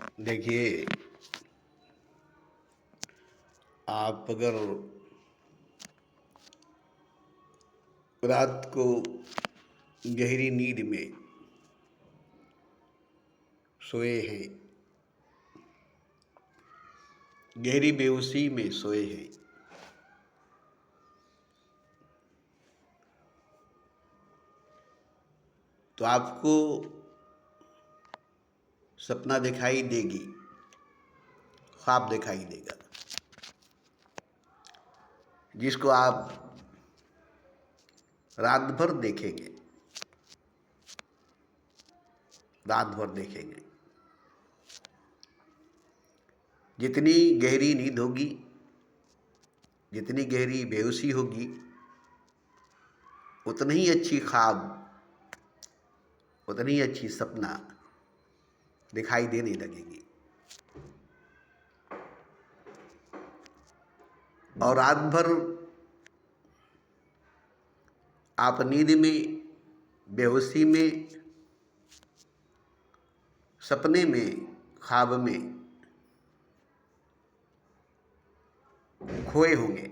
देखिए, आप अगर रात को गहरी नींद में सोए हैं, गहरी बेहोशी में सोए हैं, तो आपको सपना दिखाई देगी, ख्वाब दिखाई देगा, जिसको आप रात भर देखेंगे, रात भर देखेंगे। जितनी गहरी नींद होगी, जितनी गहरी बेहोशी होगी, उतनी ही अच्छी ख्वाब, उतनी ही अच्छी सपना दिखाई देने लगेगी। और रात भर आप नींद में, बेहोशी में, सपने में, ख्वाब में खोए होंगे।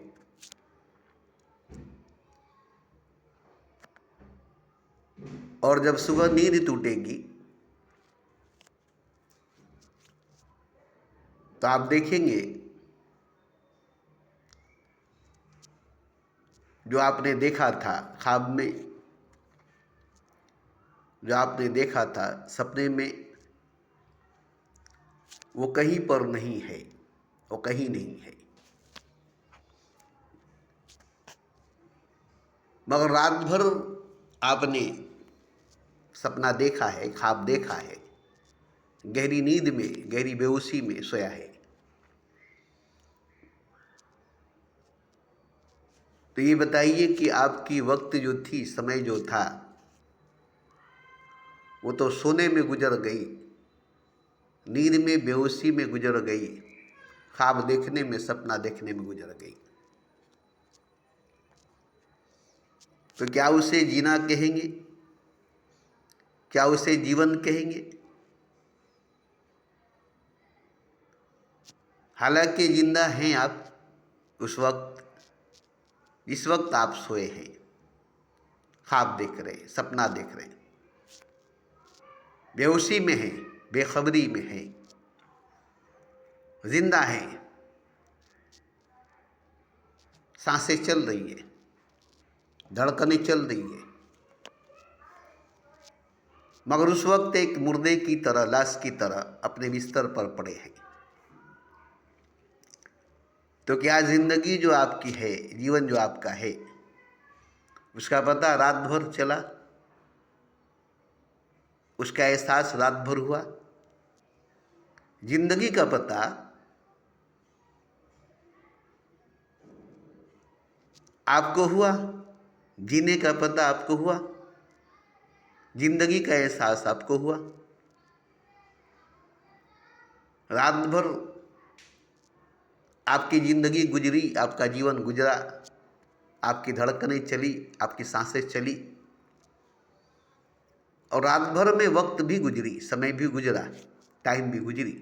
और जब सुबह नींद टूटेगी तो आप देखेंगे जो आपने देखा था ख्वाब में, जो आपने देखा था सपने में, वो कहीं पर नहीं है, वो कहीं नहीं है। मगर रात भर आपने सपना देखा है, ख्वाब देखा है, गहरी नींद में, गहरी बेहोशी में सोया है। तो ये बताइए कि आपकी वक्त जो थी, समय जो था, वो तो सोने में गुजर गई, नींद में, बेहोशी में गुजर गई, ख्वाब देखने में, सपना देखने में गुजर गई। तो क्या उसे जीना कहेंगे? क्या उसे जीवन कहेंगे? हालांकि जिंदा हैं आप उस वक्त, जिस वक्त आप सोए हैं, ख्वाब देख रहे हैं, सपना देख रहे हैं, बेहोशी में हैं, बेखबरी में हैं, जिंदा हैं, सांसें चल रही है, धड़कनें चल रही है, मगर उस वक्त एक मुर्दे की तरह, लाश की तरह अपने बिस्तर पर पड़े हैं। तो क्या जिंदगी जो आपकी है, जीवन जो आपका है, उसका पता रात भर चला? उसका एहसास रात भर हुआ? जिंदगी का पता आपको हुआ? जीने का पता आपको हुआ? जिंदगी का एहसास आपको हुआ? रात भर आपकी जिंदगी गुजरी, आपका जीवन गुजरा, आपकी धड़कनें चली, आपकी सांसें चली, और रात भर में वक्त भी गुजरी, समय भी गुजरा, टाइम भी गुजरी।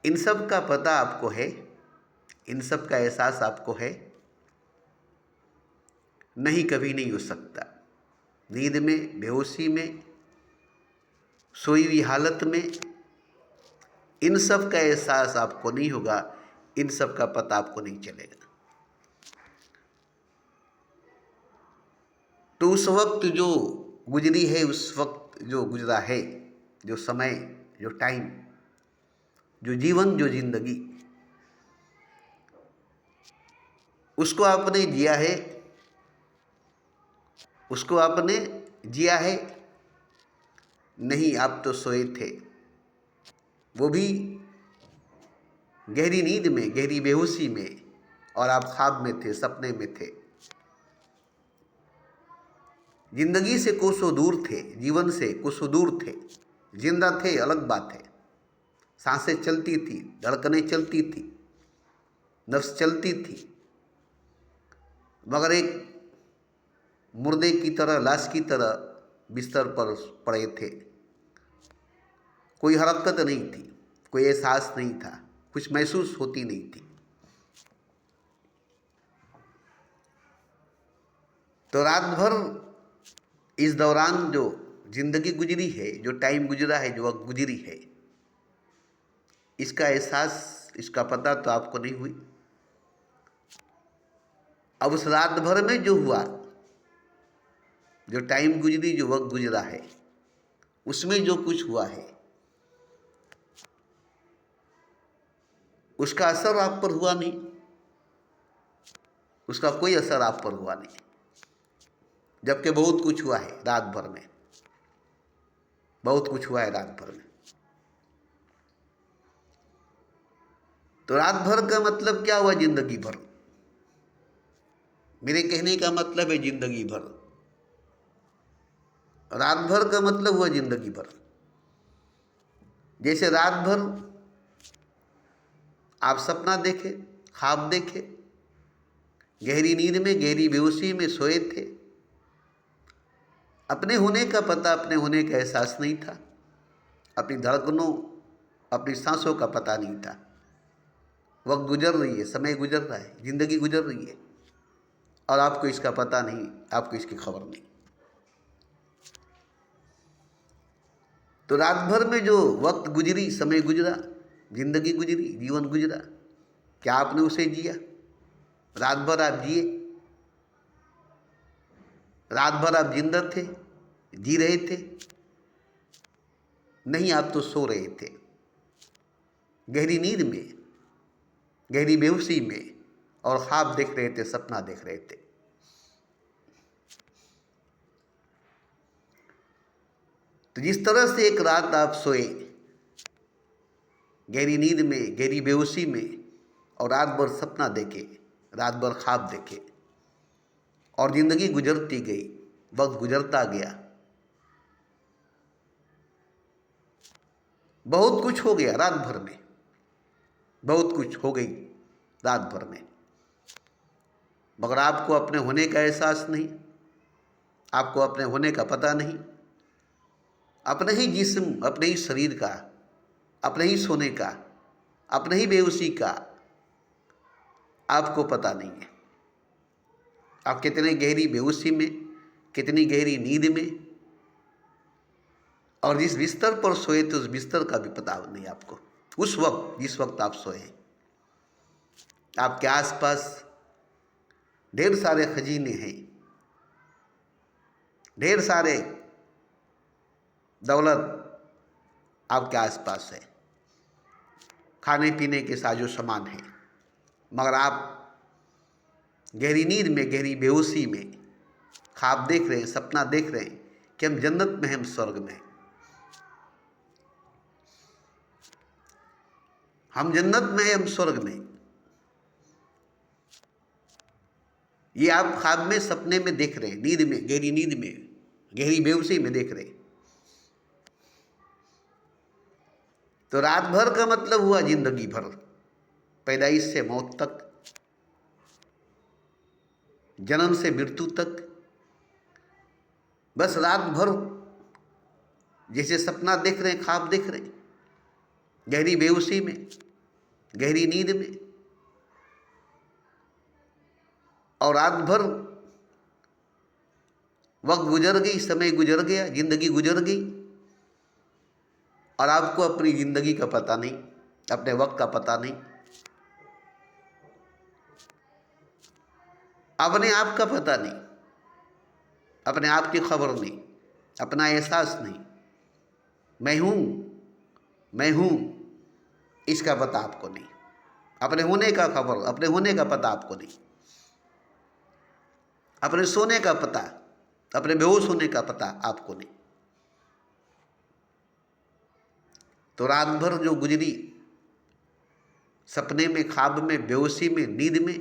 इन सब का पता आपको है, इन सब का एहसास आपको है? नहीं, कभी नहीं हो सकता। नींद में, बेहोशी में, सोई हुई हालत में इन सब का एहसास आपको नहीं होगा, इन सब का पता आपको नहीं चलेगा। तो उस वक्त जो गुजरी है, उस वक्त जो गुजरा है, जो समय, जो टाइम, जो जीवन, जो जिंदगी, उसको आपने जिया है, उसको आपने जिया है? नहीं, आप तो सोए थे, वो भी गहरी नींद में, गहरी बेहोशी में, और आप ख्वाब में थे, सपने में थे। जिंदगी से कोसों दूर थे, जीवन से कोसों दूर थे। जिंदा थे अलग बात है, सांसें चलती थी, धड़कनें चलती थी, नफ्स चलती थी, मगर एक मुर्दे की तरह, लाश की तरह बिस्तर पर पड़े थे। कोई हरकत नहीं थी, कोई एहसास नहीं था, कुछ महसूस होती नहीं थी। तो रात भर इस दौरान जो जिंदगी गुजरी है, जो टाइम गुजरा है, जो वक्त गुजरी है, इसका एहसास, इसका पता तो आपको नहीं हुई। अब उस रात भर में जो हुआ, जो टाइम गुजरी, जो वक्त गुजरा है, उसमें जो कुछ हुआ है, उसका असर आप पर हुआ नहीं, उसका कोई असर आप पर हुआ नहीं, जबकि बहुत कुछ हुआ है रात भर में, बहुत कुछ हुआ है रात भर में। तो रात भर का मतलब क्या हुआ? जिंदगी भर। मेरे कहने का मतलब है जिंदगी भर। रात भर का मतलब हुआ जिंदगी भर। जैसे रात भर आप सपना देखे, ख्वाब देखे, गहरी नींद में, गहरी बेहोशी में सोए थे, अपने होने का पता, अपने होने का एहसास नहीं था, अपनी धड़कनों, अपनी सांसों का पता नहीं था। वक्त गुजर रही है, समय गुजर रहा है, जिंदगी गुजर रही है, और आपको इसका पता नहीं, आपको इसकी खबर नहीं। तो रात भर में जो वक्त गुजरी, समय गुजरा, जिंदगी गुजरी, जीवन गुजरा, क्या आपने उसे जिया? रात भर आप जिए? रात भर आप जिंदा थे, जी रहे थे? नहीं, आप तो सो रहे थे, गहरी नींद में, गहरी बेहोशी में, और ख्वाब देख रहे थे, सपना देख रहे थे। तो जिस तरह से एक रात आप सोए गहरी नींद में, गहरी बेहोशी में, और रात भर सपना देखे, रात भर ख्वाब देखे, और जिंदगी गुजरती गई, वक्त गुजरता गया, बहुत कुछ हो गया रात भर में, बहुत कुछ हो गई रात भर में, मगर आपको अपने होने का एहसास नहीं, आपको अपने होने का पता नहीं। अपने ही जिस्म, अपने ही शरीर का, अपने ही सोने का, अपने ही बेहोशी का आपको पता नहीं है। आप कितने गहरी बेहोशी में, कितनी गहरी नींद में, और जिस बिस्तर पर सोए थे उस बिस्तर का भी पता नहीं आपको। उस वक्त, जिस वक्त आप सोए, आपके आसपास ढेर सारे खजीने हैं, ढेर सारे दौलत आपके आसपास है, खाने पीने के साजो सामान है, मगर आप गहरी नींद में, गहरी बेहोशी में ख्वाब देख रहे हैं, सपना देख रहे हैं कि हम जन्नत में हैं, हम स्वर्ग में हैं, हम जन्नत में हैं, हम स्वर्ग में। ये आप ख्वाब में, सपने में देख रहे हैं, नींद में, गहरी नींद में, गहरी बेहोशी में देख रहे हैं। तो रात भर का मतलब हुआ जिंदगी भर, पैदाइश से मौत तक, जन्म से मृत्यु तक, बस रात भर जैसे सपना देख रहे हैं, ख्वाब देख रहे हैं, गहरी बेहोशी में, गहरी नींद में, और रात भर वक्त गुजर गई, समय गुजर गया, जिंदगी गुजर गई, और आपको अपनी जिंदगी का पता नहीं, अपने वक्त का पता नहीं, अपने आप का पता नहीं, अपने आप की खबर नहीं, अपना एहसास नहीं। मैं हूँ, मैं हूँ, इसका पता आपको नहीं, अपने होने का खबर, अपने होने का पता आपको नहीं, अपने सोने का पता, अपने बेहोश होने का पता आपको नहीं। तो रात भर जो गुजरी, सपने में, ख्वाब में, बेहोशी में, नींद में,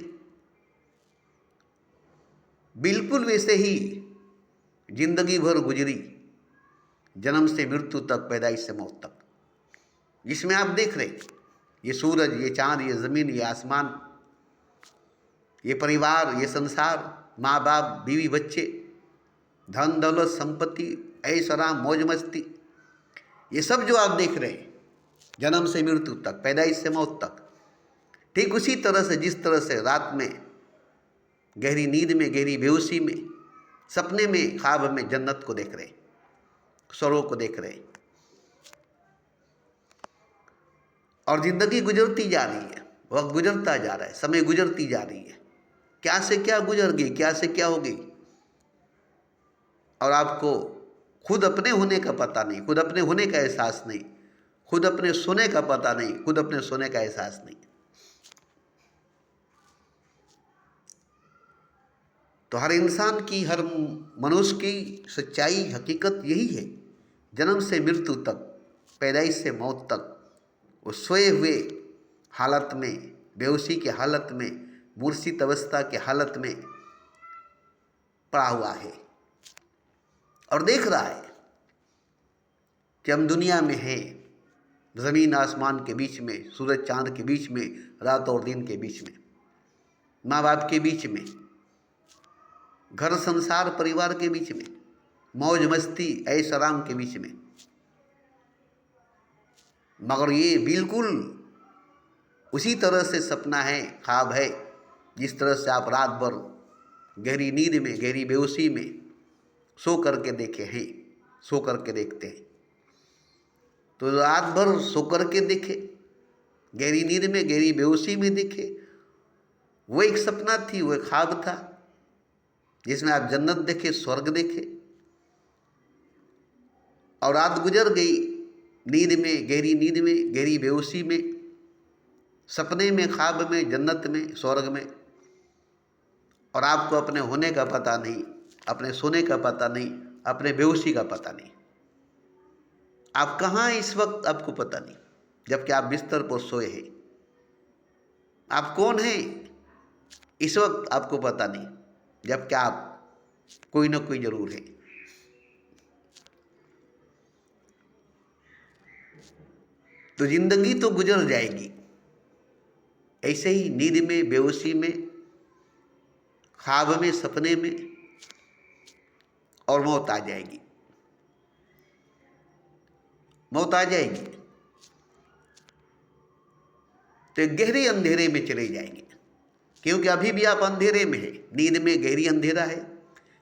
बिल्कुल वैसे ही जिंदगी भर गुजरी, जन्म से मृत्यु तक, पैदाइश से मौत तक, जिसमें आप देख रहे, ये सूरज, ये चांद, ये ज़मीन, ये आसमान, ये परिवार, ये संसार, माँ बाप, बीवी बच्चे, धन दौलत, संपत्ति, ऐश आराम, मौज मस्ती, ये सब जो आप देख रहे हैं, जन्म से मृत्यु तक, पैदाइश से मौत तक, ठीक उसी तरह से जिस तरह से रात में गहरी नींद में, गहरी बेहोशी में, सपने में, ख्वाब में जन्नत को देख रहे हैं, स्वर्ग को देख रहे हैं, और जिंदगी गुजरती जा रही है, वक्त गुजरता जा रहा है, समय गुजरती जा रही है, क्या से क्या गुजर गई, क्या से क्या हो गई, और आपको खुद अपने होने का पता नहीं, खुद अपने होने का एहसास नहीं, खुद अपने सोने का पता नहीं, खुद अपने सोने का एहसास नहीं। तो हर इंसान की, हर मनुष्य की सच्चाई, हकीकत यही है। जन्म से मृत्यु तक, पैदाइश से मौत तक, वो सोए हुए हालत में, बेहोशी के हालत में, मूर्छित अवस्था के हालत में पड़ा हुआ है और देख रहा है कि हम दुनिया में हैं, ज़मीन आसमान के बीच में, सूरज चांद के बीच में, रात और दिन के बीच में, माँ बाप के बीच में, घर संसार परिवार के बीच में, मौज मस्ती ऐश आराम के बीच में। मगर ये बिल्कुल उसी तरह से सपना है, ख्वाब है, जिस तरह से आप रात भर गहरी नींद में, गहरी बेहोशी में सो करके देखे हैं, सो करके देखते हैं। तो रात भर सो करके देखे, गहरी नींद में, गहरी बेहोशी में देखे, वो एक सपना थी, वो एक ख्वाब था, जिसमें आप जन्नत देखे, स्वर्ग देखे, और रात गुजर गई नींद में, गहरी नींद में, गहरी बेहोशी में, सपने में, ख्वाब में, जन्नत में, स्वर्ग में, और आपको अपने होने का पता नहीं, अपने सोने का पता नहीं, अपने बेहोशी का पता नहीं। आप कहाँ हैं इस वक्त आपको पता नहीं, जबकि आप बिस्तर पर सोए हैं। आप कौन हैं इस वक्त आपको पता नहीं, जबकि आप कोई ना कोई जरूर है। तो जिंदगी तो गुजर जाएगी, ऐसे ही नींद में, बेहोशी में, ख्वाब में, सपने में, और मौत आ जाएगी, मौत आ जाएगी। तो गहरे अंधेरे में चले जाएंगे, क्योंकि अभी भी आप अंधेरे में हैं। नींद में गहरी अंधेरा है,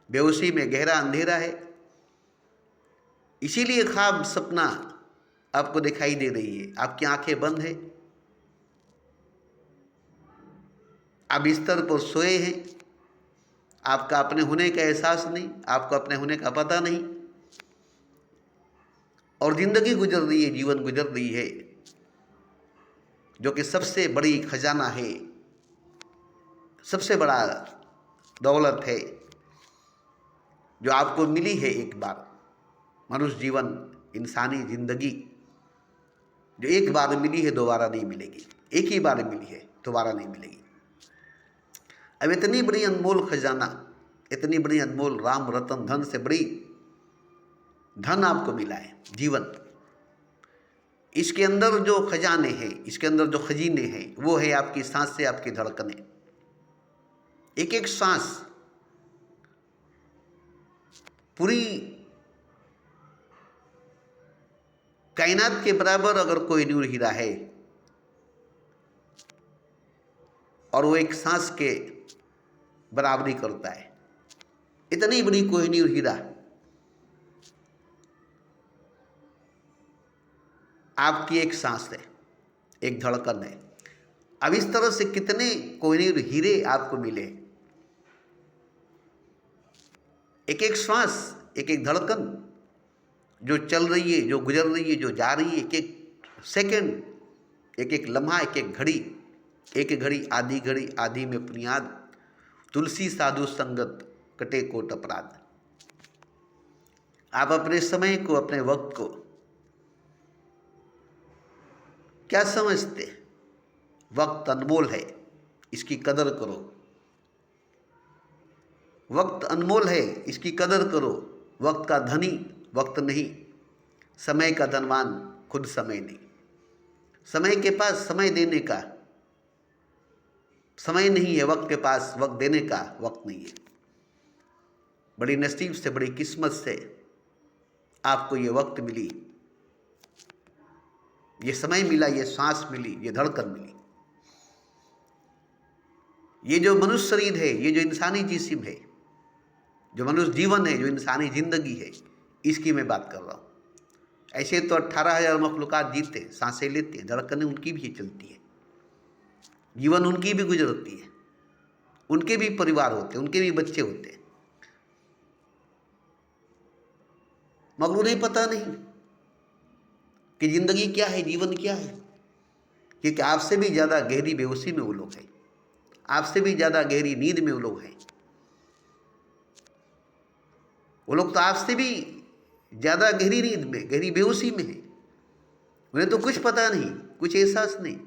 बेहोशी में गहरा अंधेरा है, इसीलिए ख्वाब, सपना आपको दिखाई दे रही है। आपकी आंखें बंद है, आप बिस्तर पर सोए हैं, आपका अपने होने का एहसास नहीं, आपको अपने होने का पता नहीं, और जिंदगी गुजर रही है, जीवन गुजर रही है, जो कि सबसे बड़ी खजाना है, सबसे बड़ा दौलत है जो आपको मिली है एक बार। मनुष्य जीवन, इंसानी जिंदगी जो एक बार मिली है, दोबारा नहीं मिलेगी। एक ही बार मिली है, दोबारा नहीं मिलेगी। अब इतनी बड़ी अनमोल खजाना, इतनी बड़ी अनमोल राम रतन धन से बड़ी धन आपको मिला है, जीवन। इसके अंदर जो खजाने हैं, इसके अंदर जो खजीने हैं, वो है आपकी सांसें, आपकी धड़कनें। एक एक सांस पूरी कायनात के बराबर अगर कोई नूर हीरा है, और वो एक सांस के बराबरी करता है, इतनी बड़ी कोहिनूर हीरा आपकी एक सांस है, एक धड़कन है। अब इस तरह से कितने कोहिनूर हीरे आपको मिले, एक एक श्वास, एक एक धड़कन जो चल रही है, जो गुजर रही है, जो जा रही है, एक एक सेकंड, एक एक लम्हा, एक एक घड़ी, एक एक घड़ी आधी घड़ी, आधी में बुनियाद, तुलसी साधु संगत कटे कोट अपराध। आप अपने समय को, अपने वक्त को क्या समझते? वक्त अनमोल है, इसकी कदर करो। वक्त अनमोल है, इसकी कदर करो। वक्त का धनी वक्त नहीं, समय का धनवान खुद समय नहीं। समय के पास समय देने का समय नहीं है, वक्त के पास वक्त देने का वक्त नहीं है। बड़ी नसीब से, बड़ी किस्मत से आपको ये वक्त मिली, ये समय मिला, ये सांस मिली, ये धड़कन मिली, ये जो मनुष्य शरीर है, ये जो इंसानी जिस्म है, जो मनुष्य जीवन है, जो इंसानी जिंदगी है, इसकी मैं बात कर रहा हूँ। ऐसे तो 18,000 मखलूक़ात जीते हैं, सांसें लेते हैं, धड़कनें उनकी भी चलती है, जीवन उनकी भी गुजरती है, उनके भी परिवार होते हैं, उनके भी बच्चे होते हैं, मगर उन्हें पता नहीं कि जिंदगी क्या है, जीवन क्या है। क्योंकि आपसे भी ज़्यादा गहरी बेहोशी में वो लोग हैं, आपसे भी ज़्यादा गहरी नींद में वो लोग हैं। वो लोग तो आपसे भी ज़्यादा गहरी नींद में, गहरी बेहोशी में है। उन्हें तो कुछ पता नहीं, कुछ एहसास नहीं।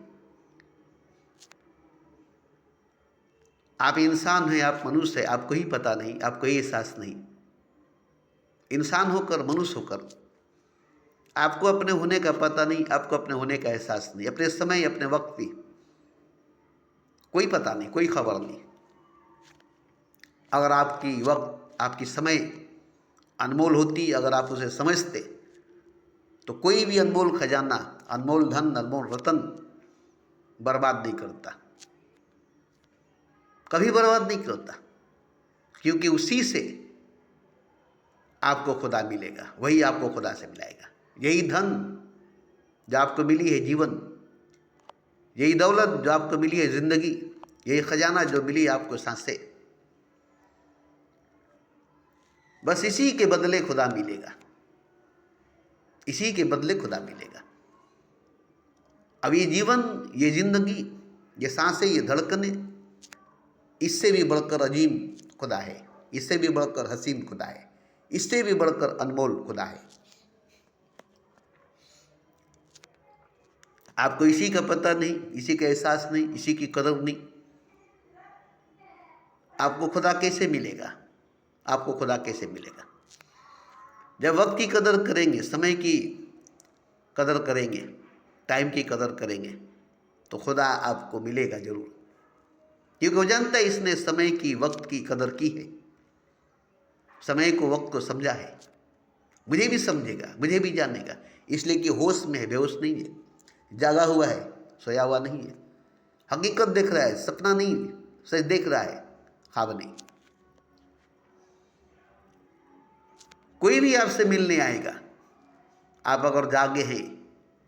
आप इंसान हैं, आप मनुष्य हैं, आपको ही पता नहीं, आपको ही एहसास नहीं। इंसान होकर, मनुष्य होकर आपको अपने होने का पता नहीं, आपको अपने होने का एहसास नहीं, अपने समय, अपने वक्त की कोई पता नहीं, कोई खबर नहीं। अगर आपकी वक्त, आपकी समय अनमोल होती, अगर आप उसे समझते, तो कोई भी अनमोल खजाना, अनमोल धन, अनमोल रतन बर्बाद नहीं करता, कभी बर्बाद नहीं करता। क्योंकि उसी से आपको खुदा मिलेगा, वही आपको खुदा से मिलाएगा। यही धन जो आपको मिली है जीवन, यही दौलत जो आपको मिली है जिंदगी, यही खजाना जो मिली है आपको सांसें, बस इसी के बदले खुदा मिलेगा, इसी के बदले खुदा मिलेगा। अब ये जीवन, ये जिंदगी, ये सांसें, ये धड़कनें, इससे भी बढ़कर अजीम खुदा है, इससे भी बढ़कर हसीन खुदा है, इससे भी बढ़कर अनमोल खुदा है। आपको इसी का पता नहीं, इसी का एहसास नहीं, इसी की कदर नहीं। आपको खुदा कैसे मिलेगा? आपको खुदा कैसे मिलेगा? जब वक्त की कदर करेंगे, समय की कदर करेंगे, टाइम की कदर करेंगे, तो खुदा आपको मिलेगा जरूर। क्योंकि वो जानता है इसने समय की, वक्त की कदर की है, समय को, वक्त को समझा है। मुझे भी समझेगा, मुझे भी जानेगा, इसलिए कि होश में है, बेहोश नहीं है, जागा हुआ है, सोया हुआ नहीं है, हकीकत देख रहा है, सपना नहीं, सच देख रहा है, ख्वाब नहीं। कोई भी आपसे मिलने आएगा, आप अगर जागे हैं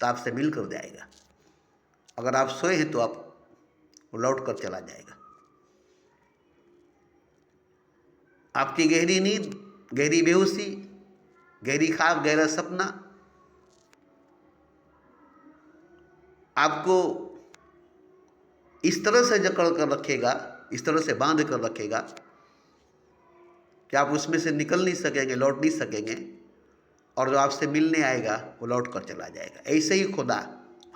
तो आपसे मिल कर जाएगा, अगर आप सोए हैं तो आप लौट कर चला जाएगा। आपकी गहरी नींद, गहरी बेहोशी, गहरी ख्वाब, गहरा सपना आपको इस तरह से जकड़ कर रखेगा, इस तरह से बांध कर रखेगा कि आप उसमें से निकल नहीं सकेंगे, लौट नहीं सकेंगे, और जो आपसे मिलने आएगा वो लौट कर चला जाएगा। ऐसे ही खुदा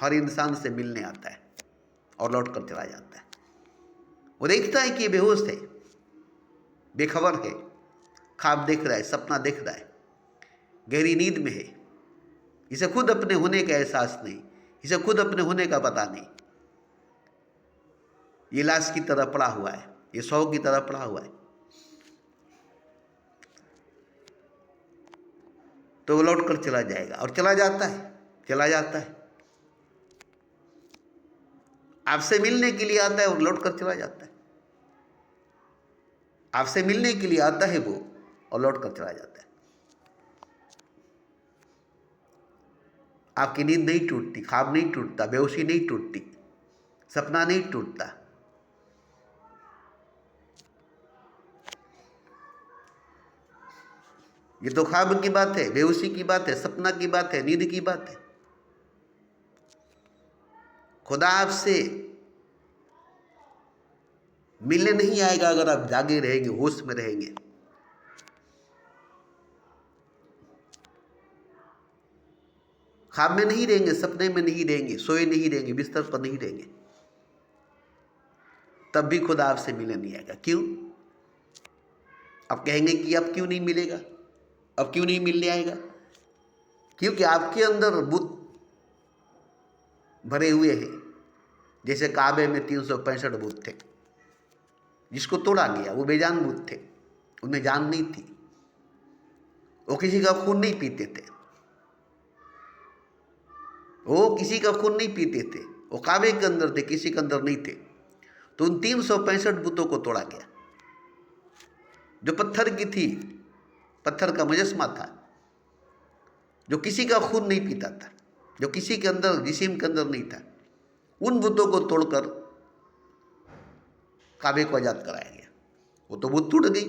हर इंसान से मिलने आता है और लौट कर चला जाता है। वो देखता है कि ये बेहोश है, बेखबर है, ख्वाब देख रहा है, सपना देख रहा है, गहरी नींद में है, इसे खुद अपने होने का एहसास नहीं, इसे खुद अपने होने का पता नहीं। ये लाश की तरह पड़ा हुआ है, ये शव की तरह पड़ा हुआ है। तो वो लौट कर चला जाएगा और चला जाता है, चला जाता है। आपसे मिलने के लिए आता है और लौट कर चला जाता है। आपसे मिलने के लिए आता है वो और लौट कर चला जाता है। आपकी नींद नहीं टूटती, ख्वाब नहीं टूटता, बेहोशी नहीं टूटती, सपना नहीं टूटता। ये तो ख्वाब की बात है, बेहोशी की बात है, सपना की बात है, नींद की बात है। खुदा आपसे मिलने नहीं आएगा अगर आप जागे रहेंगे, होश में रहेंगे। ख्वाब में नहीं रहेंगे, सपने में नहीं रहेंगे, सोए नहीं रहेंगे, बिस्तर पर नहीं रहेंगे, तब भी खुदा आपसे मिलने नहीं आएगा। क्यों? आप कहेंगे कि अब क्यों नहीं मिलेगा, अब क्यों नहीं मिलने आएगा? क्योंकि आपके अंदर बुत भरे हुए हैं। जैसे काबे में 365 बुत थे, जिसको तोड़ा गया वो बेजान बुत थे, उनमें जान नहीं थी, वो किसी का खून नहीं पीते थे, वो किसी का खून नहीं पीते थे, वो काबे के अंदर थे, किसी के अंदर नहीं थे। तो उन 365 बुतों को तोड़ा गया। जो पत्थर की थी, पत्थर का मुजस्मा था, जो किसी का खून नहीं पीता था, जो किसी के अंदर जिस्म के अंदर नहीं था, उन बुतों को तोड़कर काबे को आज़ाद कराया गया। वो तो बुत टूट गई,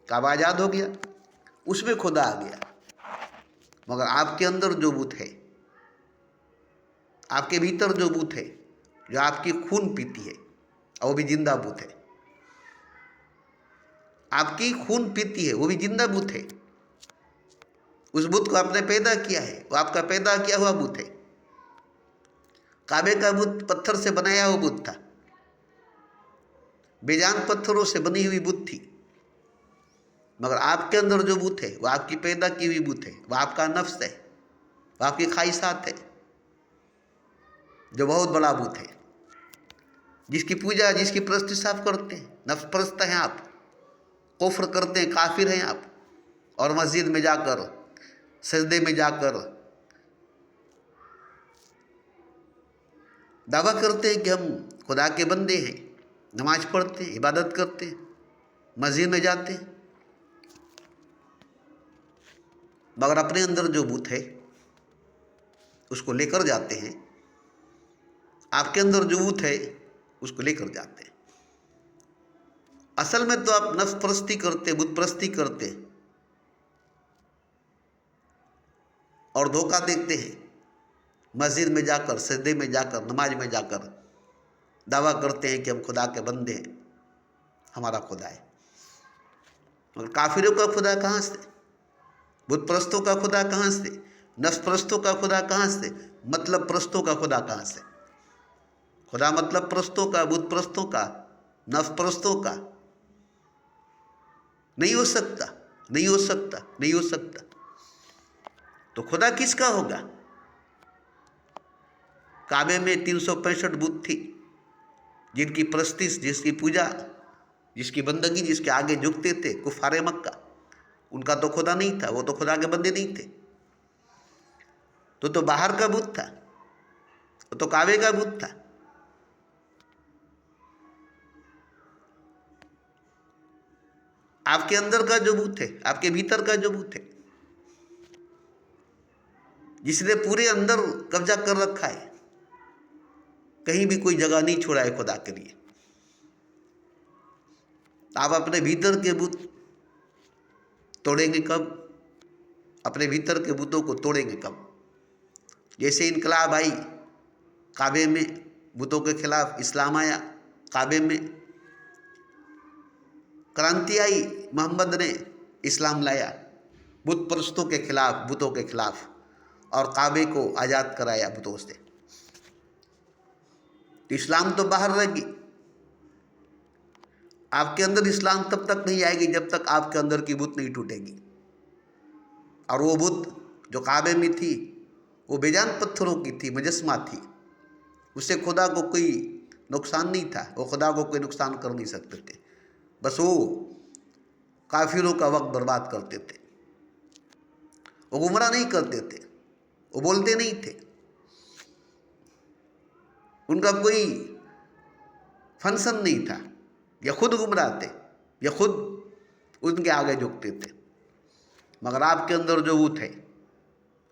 काबा आज़ाद हो गया, उसमें खुदा आ गया। मगर आपके अंदर जो बुत है, आपके भीतर जो बुत है, जो आपकी खून पीती है, और वो भी जिंदा बुत है, आपकी खून पीती है, वो भी जिंदा बुत है। उस बुत को आपने पैदा किया है, वो आपका पैदा किया हुआ बुत है। काबे का बुत पत्थर से बनाया हुआ बुत था, बेजान पत्थरों से बनी हुई बुत थी। मगर आपके अंदर जो बुत है, वो आपकी पैदा की हुई बुत है, वो आपका नफ्स है, वो आपकी ख्वाहिशात है, जो बहुत बड़ा बुत है, जिसकी पूजा, जिसकी प्रशंसा आप करते हैं। नफ्स परस्त हैं आप, कुफ्र करते हैं, काफिर हैं आप, और मस्जिद में जाकर, सजदे में जाकर दावा करते हैं कि हम खुदा के बंदे हैं, नमाज पढ़ते हैं, इबादत करते हैं, मस्जिद में जाते हैं। मगर अपने अंदर जो बुत है उसको लेकर जाते हैं, आपके अंदर जो बुत है उसको लेकर जाते हैं। असल में तो आप नफ्स परस्ती करते, बुत परस्ती करते और धोखा देखते हैं। मस्जिद में जाकर, सजदे में जाकर, नमाज में जाकर दावा करते हैं कि हम खुदा के बंदे हैं, हमारा खुदा है। मगर काफिरों का खुदा कहाँ से, बुत परस्तों का खुदा कहाँ से, नफ्स परस्तों का खुदा कहाँ से, मतलब परस्तों का खुदा कहाँ से? खुदा मतलब परस्तों का, बुत परस्तों का, नफ्स परस्तों का नहीं हो सकता, नहीं हो सकता, नहीं हो सकता। तो खुदा किसका होगा? काबे में 365 बुत थी, जिनकी प्रस्तिश, जिसकी पूजा, जिसकी बंदगी, जिसके आगे झुकते थे कुफारे मक्का, उनका तो खुदा नहीं था, वो तो खुदा के बंदे नहीं थे। तो बाहर का बुत था, वो तो काबे का बुत था। आपके अंदर का जो बुत है, आपके भीतर का जो बुत है, जिसने पूरे अंदर कब्जा कर रखा है, कहीं भी कोई जगह नहीं छोड़ा है खुदा के लिए। आप अपने भीतर के बुत तोड़ेंगे कब? अपने भीतर के बुतों को तोड़ेंगे कब? जैसे इनकलाब आई काबे में, बुतों के खिलाफ इस्लाम आया, काबे में क्रांति आई, मोहम्मद ने इस्लाम लाया बुत परस्तों के खिलाफ, बुतों के खिलाफ, और काबे को आज़ाद कराया बुतों से। तो इस्लाम तो बाहर रहेगी, आपके अंदर इस्लाम तब तक नहीं आएगी जब तक आपके अंदर की बुत नहीं टूटेगी। और वो बुत जो काबे में थी, वो बेजान पत्थरों की थी, मुजस्मा थी, उससे खुदा को कोई नुकसान नहीं था, वो खुदा को कोई नुकसान कर नहीं सकते थे। बस वो काफिरों का वक्त बर्बाद करते थे, वो गुमराह नहीं करते थे, वो बोलते नहीं थे, उनका कोई फंक्शन नहीं था, या खुद गुमराह थे, या खुद उनके आगे झुकते थे। मगर आपके अंदर जो बूथ है,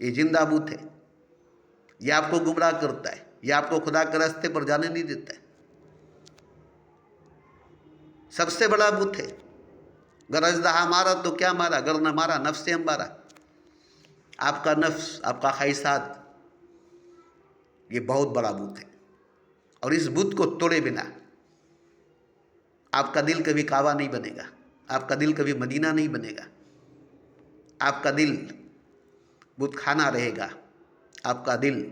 ये जिंदा बूथ है, ये आपको गुमराह करता है, ये आपको खुदा के रास्ते पर जाने नहीं देता है। सबसे बड़ा बूथ है। गरजदहा मारा तो क्या मारा, गर न मारा नफ्स से हम मारा। आपका नफ्स, आपका ख्वाहिशात, ये बहुत बड़ा बूथ है। और इस बूथ को तोड़े बिना आपका दिल कभी काबा नहीं बनेगा, आपका दिल कभी मदीना नहीं बनेगा, आपका दिल बुत खाना रहेगा, आपका दिल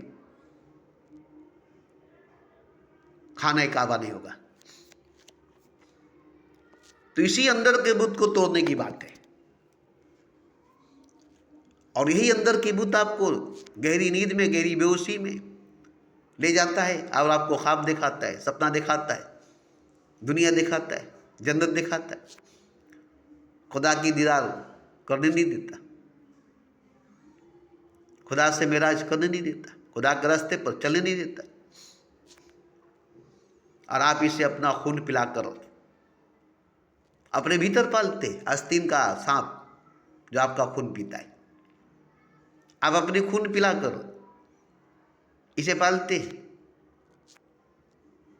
खाना काबा नहीं होगा। तो इसी अंदर के बुत को तोड़ने की बात है। और यही अंदर की बुत आपको गहरी नींद में, गहरी बेहोशी में ले जाता है और आपको ख्वाब दिखाता है, सपना दिखाता है, दुनिया दिखाता है, जन्नत दिखाता है, खुदा की दीदार करने नहीं देता, खुदा से मेराज करने नहीं देता, खुदा के रास्ते पर चलने नहीं देता। और आप इसे अपना खून पिलाकर अपने भीतर पालते, आस्तीन का सांप जो आपका खून पीता है, आप अपने खून पिलाकर इसे पालते हैं।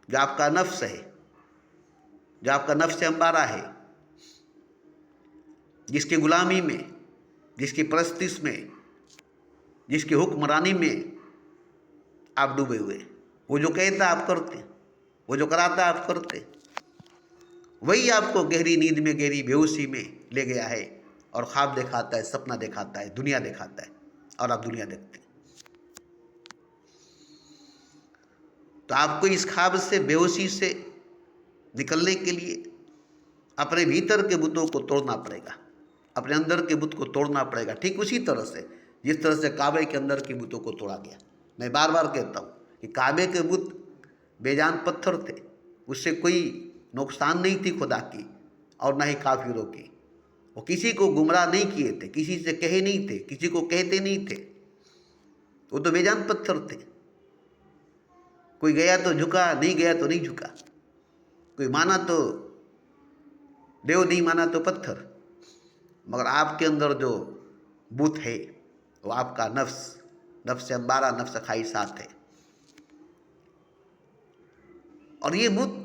जो आपका नफ्स है, जो आपका नफ्स अम्मारा है, जिसकी गुलामी में, जिसकी परस्तिश में, जिसकी हुक्मरानी में आप डूबे हुए, वो जो कहता आप करते, वो जो कराता आप करते, वही आपको गहरी नींद में, गहरी बेहोशी में ले गया है और ख्वाब दिखाता है, सपना दिखाता है, दुनिया दिखाता है, और आप दुनिया देखते हैं। तो आपको इस ख्वाब से, बेहोशी से निकलने के लिए अपने भीतर के बुतों को तोड़ना पड़ेगा, अपने अंदर के बुत को तोड़ना पड़ेगा। ठीक उसी तरह से जिस तरह से काबे के अंदर के बुतों को तोड़ा गया। मैं बार बार कहता हूँ कि काबे के बुत बेजान पत्थर थे, उससे कोई नुकसान नहीं थी खुदा की और ना ही काफिरों की। वो किसी को गुमराह नहीं किए थे, किसी से कहे नहीं थे, किसी को कहते नहीं थे। वो तो बेजान पत्थर थे। कोई गया तो झुका, नहीं गया तो नहीं झुका। कोई माना तो देव, नहीं माना तो पत्थर। मगर आपके अंदर जो बुत है वो आपका नफ्स, नफ्स अम्मारा, नफ्स ख्वाहिशात है। और ये बुत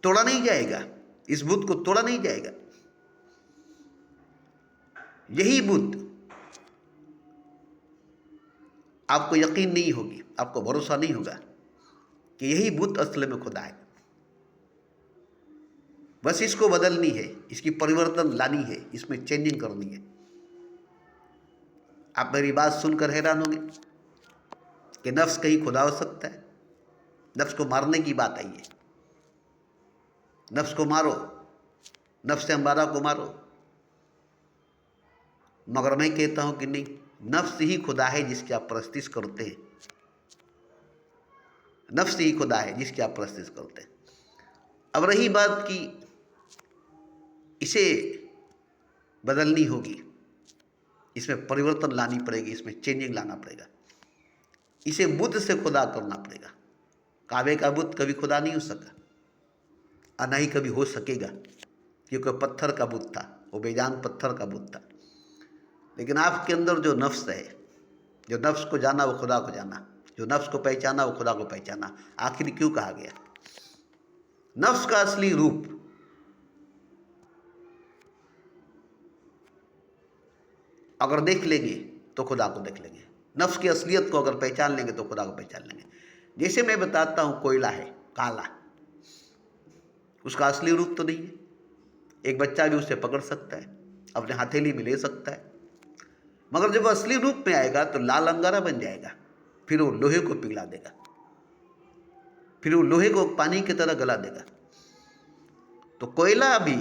तोड़ा नहीं जाएगा, इस बुत को तोड़ा नहीं जाएगा। यही बुत, आपको यकीन नहीं होगी, आपको भरोसा नहीं होगा कि यही बुत असल में खुदा है। बस इसको बदलनी है, इसकी परिवर्तन लानी है, इसमें चेंजिंग करनी है। आप मेरी बात सुनकर हैरान होंगे कि नफ्स कहीं खुदा हो सकता है। नफ्स को मारने की बात आई है। नफ्स को मारो, नफ्स अम्मारा को मारो। मगर मैं कहता हूं कि नहीं, नफ्स ही खुदा है जिसकी आप परस्तिश करते हैं। नफ्स ही खुदा है जिसकी आप परस्तिश करते हैं। अब रही बात कि इसे बदलनी होगी, इसमें परिवर्तन लानी पड़ेगी, इसमें चेंजिंग लाना पड़ेगा। इसे बुत से खुदा करना पड़ेगा। काबे का बुत कभी खुदा नहीं हो सका और ना ही कभी हो सकेगा, क्योंकि पत्थर का बुत था, वो बेजान पत्थर का बुत था। लेकिन आपके अंदर जो नफ्स है, जो नफ्स को जाना वो खुदा को जाना, जो नफ्स को पहचाना वो खुदा को पहचाना। आखिर क्यों कहा गया? नफ्स का असली रूप अगर देख लेंगे तो खुदा को देख लेंगे। नफ्स की असलियत को अगर पहचान लेंगे तो खुदा को पहचान लेंगे। जैसे मैं बताता हूँ, कोयला है काला, उसका असली रूप तो नहीं है। एक बच्चा भी उसे पकड़ सकता है, अपने हथेली में ले सकता है। मगर जब असली रूप में आएगा तो लाल अंगारा बन जाएगा, फिर वो लोहे को पिघला देगा, फिर वो लोहे को पानी की तरह गला देगा। तो कोयला भी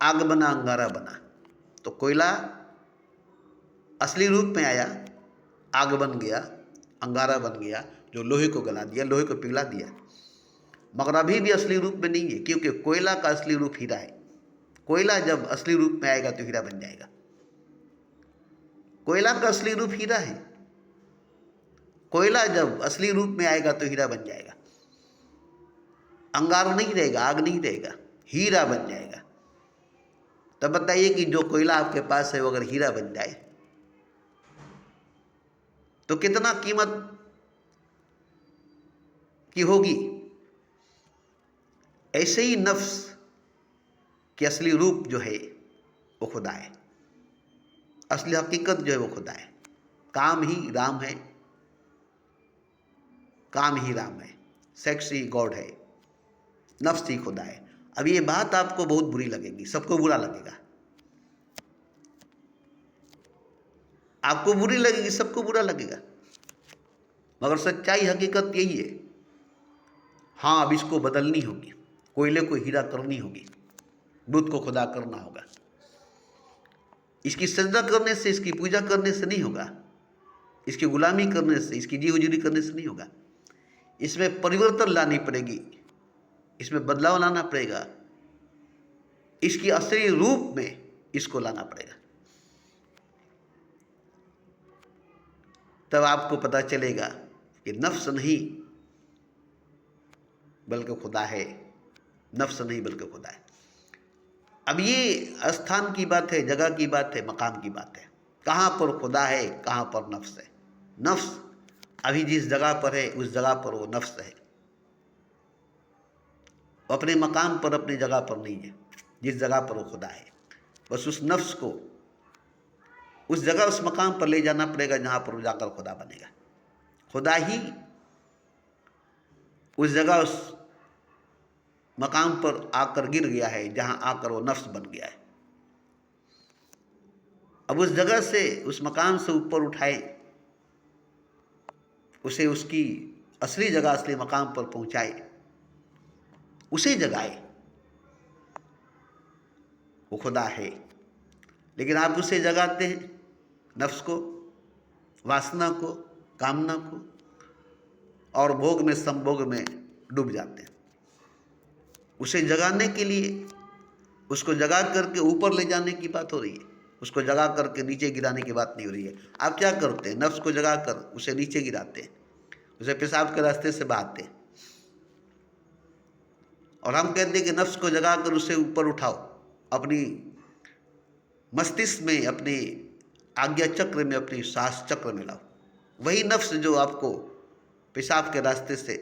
आग बना, अंगारा बना। तो कोयला असली रूप में आया, आग बन गया, अंगारा बन गया, जो लोहे को गला दिया, लोहे को पिघला दिया। मगर अभी भी असली रूप में नहीं है, क्योंकि कोयला का असली रूप हीरा है। कोयला जब असली रूप में आएगा तो हीरा बन जाएगा। कोयला का असली रूप हीरा है। कोयला जब असली रूप में आएगा तो हीरा बन जाएगा। अंगार नहीं रहेगा, आग नहीं रहेगा, हीरा बन जाएगा। तब बताइए कि जो कोयला आपके पास है वो अगर हीरा बन जाए तो कितना कीमत की होगी। ऐसे ही नफ्स की असली रूप जो है वो खुदा है, असली हकीकत जो है वो खुदा है। काम ही राम है, काम ही राम है, सेक्स ही गॉड है, नफ्स ही खुदा है। अब ये बात आपको बहुत बुरी लगेगी, सबको बुरा लगेगा। आपको बुरी लगेगी, सबको बुरा लगेगा, मगर सच्चाई हकीकत यही है। हाँ, अब इसको बदलनी होगी, कोयले को हीरा करनी होगी, बुत को खुदा करना होगा। इसकी सजदा करने से, इसकी पूजा करने से नहीं होगा, इसकी गुलामी करने से, इसकी जी हुजूरी करने से नहीं होगा। इसमें परिवर्तन लानी पड़ेगी, इसमें बदलाव लाना पड़ेगा, इसकी असली रूप में इसको लाना पड़ेगा। तब आपको पता चलेगा कि नफ्स नहीं बल्कि खुदा है, नफ्स नहीं बल्कि खुदा है। अब ये स्थान की बात है, जगह की बात है, मकाम की बात है। कहाँ पर खुदा है, कहाँ पर नफ्स है। नफ्स अभी जिस जगह पर है उस जगह पर वो नफ्स है, अपने मकाम पर, अपनी जगह पर नहीं है जिस जगह पर वो खुदा है। बस उस नफ्स को उस जगह, उस मकाम पर ले जाना पड़ेगा जहाँ पर वो जाकर खुदा बनेगा। खुदा ही उस जगह, उस मकाम पर आकर गिर गया है जहाँ आकर वो नफ्स बन गया है। अब उस जगह से, उस मकाम से ऊपर उठाए, उसे उसकी असली जगह, असली मकाम पर पहुँचाए, उसे जगाए, वो खुदा है। लेकिन आप उसे जगाते हैं, नफ्स को, वासना को, कामना को, और भोग में, संभोग में डूब जाते हैं। उसे जगाने के लिए, उसको जगा करके ऊपर ले जाने की बात हो रही है, उसको जगा करके नीचे गिराने की बात नहीं हो रही है। आप क्या करते हैं? नफ्स को जगा कर उसे नीचे गिराते हैं, उसे पेशाब के रास्ते से बहाते हैं। और हम कहते हैं कि नफ्स को जगा कर उसे ऊपर उठाओ, अपनी मस्तिष्क में, अपने आज्ञा चक्र में, अपनी सांस चक्र में लाओ। वही नफ्स जो आपको पेशाब के रास्ते से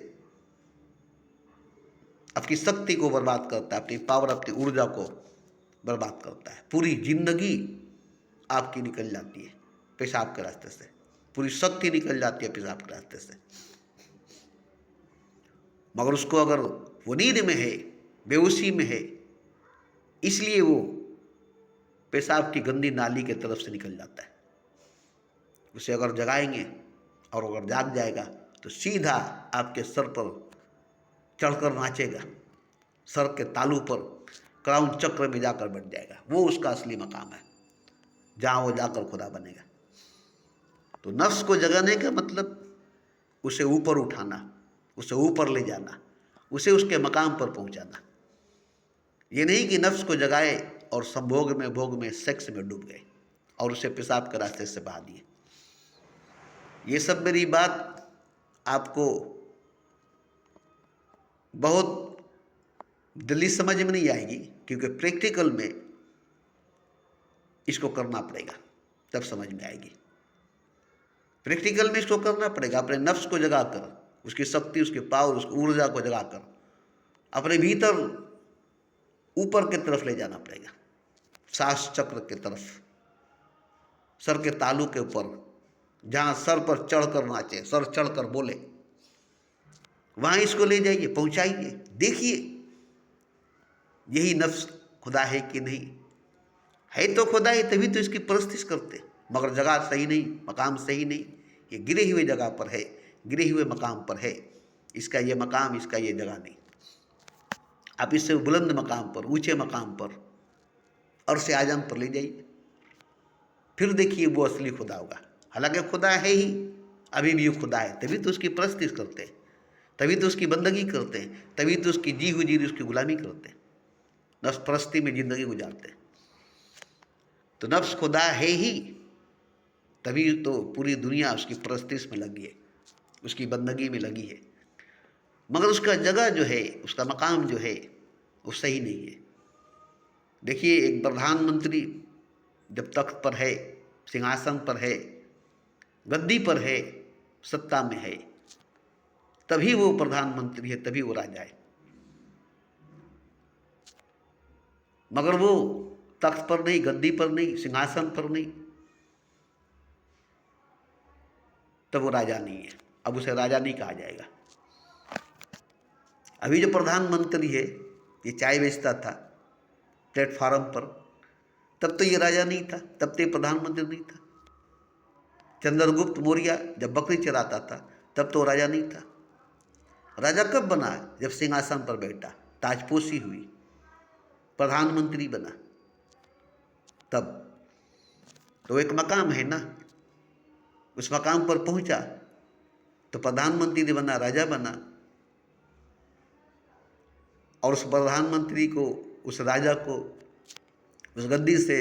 आपकी शक्ति को बर्बाद करता है, अपनी पावर, अपनी ऊर्जा को बर्बाद करता है। पूरी जिंदगी आपकी निकल जाती है पेशाब के रास्ते से, पूरी शक्ति निकल जाती है पेशाब के रास्ते से। मगर उसको अगर वो नींद में है, बेहोशी में है, इसलिए वो पेशाब की गंदी नाली के तरफ से निकल जाता है। उसे अगर जगाएंगे और अगर जाग जाएगा तो सीधा आपके सर पर चढ़कर नाचेगा, सर के तालू पर क्राउन चक्र में जाकर बैठ जाएगा। वो उसका असली मकाम है जहाँ वो जाकर खुदा बनेगा। तो नफ्स को जगाने का मतलब उसे ऊपर उठाना, उसे ऊपर ले जाना, उसे उसके मकाम पर पहुँचाना। ये नहीं कि नफ्स को जगाए और संभोग में, भोग में, सेक्स में डूब गए और उसे पेशाब के रास्ते से बहा दिए। ये सब मेरी बात आपको बहुत जल्दी समझ में नहीं आएगी, क्योंकि प्रैक्टिकल में इसको करना पड़ेगा, तब समझ में आएगी। प्रैक्टिकल में इसको करना पड़ेगा, अपने नफ्स को जगाकर, उसकी शक्ति, उसकी पावर, उसकी ऊर्जा को जगाकर अपने भीतर ऊपर की तरफ ले जाना पड़ेगा, सांस चक्र की तरफ, सर के तालू के ऊपर, जहाँ सर पर चढ़कर नाचे, सर चढ़कर बोले, वहाँ इसको ले जाइए, पहुँचाइए। देखिए यही नफ्स खुदा है कि नहीं है। तो खुदा है, तभी तो इसकी परस्तिश करते, मगर जगह सही नहीं, मकाम सही नहीं। ये गिरे हुए जगह पर है, गिरे हुए मकाम पर है। इसका ये मकाम, इसका ये जगह नहीं। आप इससे बुलंद मकाम पर, ऊंचे मकाम पर, अर्श आजम पर ले जाइए, फिर देखिए वो असली खुदा होगा। हालांकि खुदा है ही, अभी भी वो खुदा है, तभी तो उसकी परस्तिश करते हैं, तभी तो उसकी बंदगी करते हैं, तभी तो उसकी जी हुई उसकी गुलामी करते हैं, नफ्स परस्ती में जिंदगी गुजारते हैं। तो नफ्स खुदा है ही, तभी तो पूरी दुनिया उसकी परस्तिश में लगी है, उसकी बंदगी में लगी है। मगर उसका जगह जो है, उसका मकाम जो है, वो सही नहीं है। देखिए, एक प्रधानमंत्री जब तख्त पर है, सिंहासन पर है, गद्दी पर है, सत्ता में है, तभी वो प्रधानमंत्री है, तभी वो राजा है। मगर वो तख्त पर नहीं, गद्दी पर नहीं, सिंहासन पर नहीं, तब वो राजा नहीं है। अब उसे राजा नहीं कहा जाएगा। अभी जो प्रधानमंत्री है, ये चाय बेचता था प्लेटफार्म पर, तब तो ये राजा नहीं था, तब तो ये प्रधानमंत्री नहीं था। चंद्रगुप्त मौर्य जब बकरी चराता था, तब तो राजा नहीं था। राजा कब बना? जब सिंहासन पर बैठा, ताजपोशी हुई, प्रधानमंत्री बना, तब तो एक मकाम है ना, उस मकाम पर पहुंचा तो प्रधानमंत्री बना, राजा बना। और उस प्रधानमंत्री को, उस राजा को, उस गद्दी से,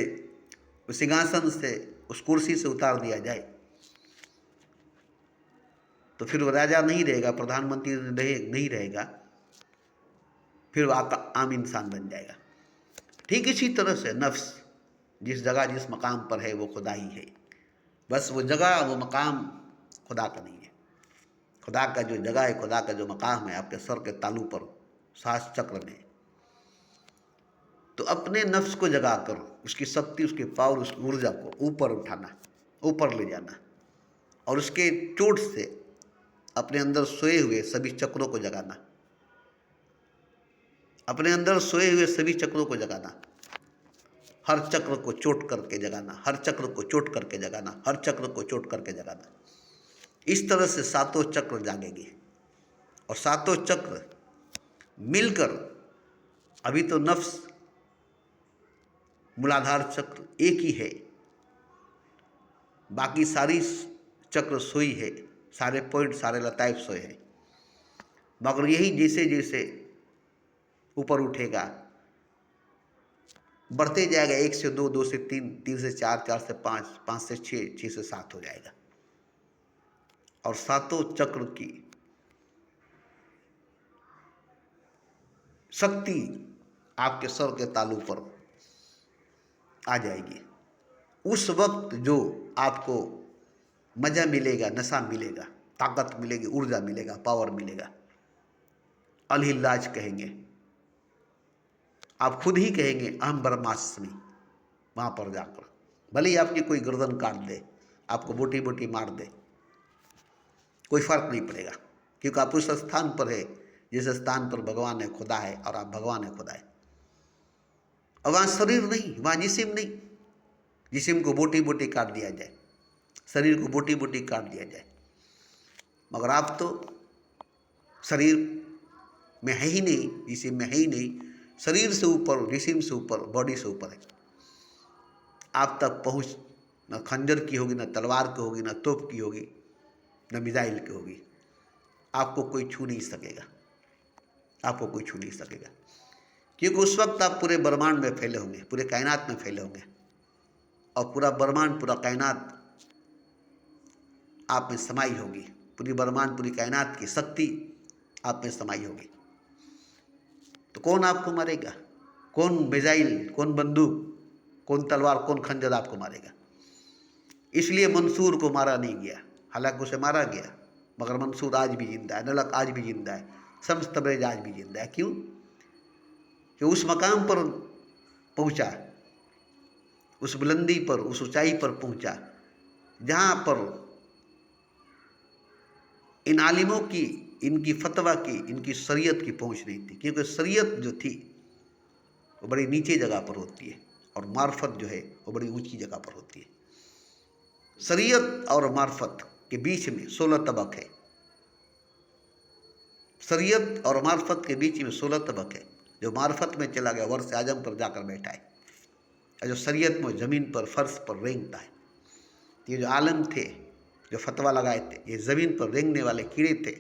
उस सिंहासन से, उस कुर्सी से उतार दिया जाए, तो फिर वो राजा नहीं रहेगा, प्रधानमंत्री नहीं रहेगा, फिर वो आम इंसान बन जाएगा। ठीक इसी तरह से नफ्स जिस जगह जिस मकाम पर है वो खुदा ही है, बस वो जगह वो मकाम खुदा का नहीं है। खुदा का जो जगह है, खुदा का जो मकाम है आपके सर के तालू पर, सास चक्र में। तो अपने नफ्स को जगा कर उसकी शक्ति, उसके पावर, उसकी ऊर्जा को ऊपर उठाना, ऊपर ले जाना, और उसके चोट से अपने अंदर सोए हुए सभी चक्रों को जगाना, अपने अंदर सोए हुए सभी चक्रों को जगाना, हर चक्र को चोट करके जगाना, हर चक्र को चोट करके जगाना, हर चक्र को चोट करके जगाना। इस तरह से सातों चक्र जागेंगे, और सातों चक्र मिलकर, अभी तो नफ्स मूलाधार चक्र एक ही है, बाकी सारी चक्र सोई है, सारे पॉइंट, सारे लताइफ सोए हैं, मगर यही जैसे जैसे ऊपर उठेगा, बढ़ते जाएगा, 1 से 2, 2 से 3, 3 से 4, 4 से 5, 5 से 6, 6 से 7 हो जाएगा। और सातों चक्र की शक्ति आपके सर के तालू पर आ जाएगी। उस वक्त जो आपको मजा मिलेगा, नशा मिलेगा, ताकत मिलेगी, ऊर्जा मिलेगा, पावर मिलेगा, अलहिल्लाज कहेंगे, आप खुद ही कहेंगे अहम ब्रह्मास्मि। वहाँ पर जाकर भले ही आपकी कोई गर्दन काट दे, आपको बोटी बोटी मार दे, कोई फर्क नहीं पड़ेगा, क्योंकि आप उस स्थान पर है जिस स्थान पर भगवान है, खुदा है, और आप भगवान है, खुदा है। और वहाँ शरीर नहीं, वहाँ जिस्म नहीं, जिस्म को बोटी बोटी काट दिया जाए, शरीर को बोटी बोटी काट दिया जाए, मगर आप तो शरीर में है ही नहीं, जिस्म में है ही नहीं, शरीर से ऊपर, जिस्म से ऊपर, बॉडी से ऊपर है। आप तक पहुँच न खंजर की होगी, न तलवार की होगी, न तोप की होगी, न मिसाइल की होगी, आपको कोई छू नहीं सकेगा, आपको कोई छू नहीं सकेगा, क्योंकि उस वक्त आप पूरे ब्रह्मांड में फैले होंगे, पूरे कायनात में फैले होंगे, और पूरा ब्रह्मांड, पूरा कायनात आप में समाई होगी, पूरी ब्रह्मांड, पूरी कायनात की शक्ति आप में समाई होगी। तो कौन आपको मारेगा? कौन मिसाइल, कौन बंदूक, कौन तलवार, कौन खंजर आपको मारेगा? इसलिए मंसूर को मारा नहीं गया, हालांकि उसे मारा गया, मगर मंसूर आज भी जिंदा है, नलक आज भी जिंदा है, शम्स तबरेज आज भी जिंदा है। क्यों? कि उस मकाम पर पहुंचा, उस बुलंदी पर, उस ऊंचाई पर पहुंचा जहां पर इन आलिमों की, इनकी फतवा की, इनकी शरीयत की पहुंच नहीं थी, क्योंकि शरीयत जो थी वो बड़ी नीचे जगह पर होती है, और मार्फत जो है वो बड़ी ऊंची जगह पर होती है। शरीयत और मार्फत के बीच में 16 तबक है, शरीयत और मार्फत के बीच में 16 तबक है। जो मार्फत में चला गया वर्ष आजम पर जाकर बैठा है, और जो शरीयत में ज़मीन पर, फर्श पर रेंगता है। ये जो आलम थे जो फतवा लगाए थे, ये ज़मीन पर रेंगने वाले कीड़े थे,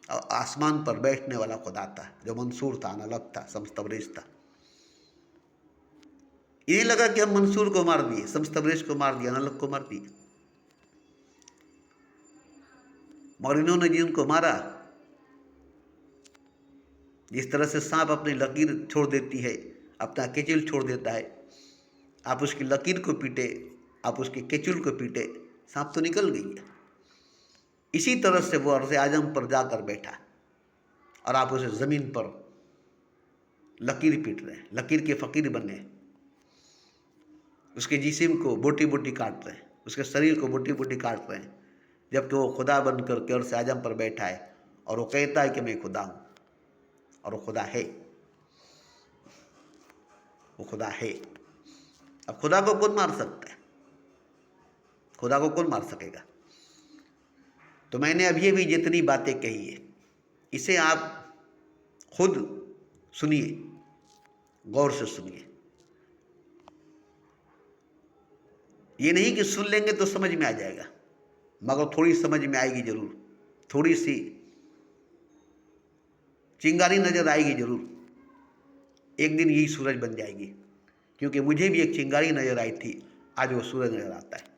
और आसमान पर बैठने वाला खुदा था जो मंसूर था, अनलग था, शम्स तबरेज था। ये लगा कि हम मंसूर को मार दिए, शम्स तबरेज को मार दिया, अनलग को मार दिए, मगर इन्होंने जिनको मारा, जिस तरह से सांप अपनी लकीर छोड़ देती है, अपना केचुल छोड़ देता है, आप उसकी लकीर को पीटे, आप उसके केचुल को पीटे, सांप तो निकल गई है। इसी तरह से वो अर्ज़ आजम पर जाकर बैठा, और आप उसे ज़मीन पर लकीर पीट रहे हैं, लकीर के फ़कीर बने, उसके जिस्म को बोटी बोटी काट रहे हैं, उसके शरीर को बोटी बोटी काट रहे हैं, जबकि वो खुदा बन कर के अर्ज़ आजम पर बैठा है, और वो कहता है कि मैं खुदा हूँ, और वो खुदा है, वो खुदा है। अब खुदा को कौन मार सकता है? खुदा को कौन मार सकेगा? तो मैंने अभी अभी जितनी बातें कही है, इसे आप खुद सुनिए, गौर से सुनिए। ये नहीं कि सुन लेंगे तो समझ में आ जाएगा, मगर थोड़ी समझ में आएगी जरूर, थोड़ी सी चिंगारी नजर आएगी जरूर। एक दिन यही सूरज बन जाएगी, क्योंकि मुझे भी एक चिंगारी नजर आई थी, आज वो सूरज नजर आता है।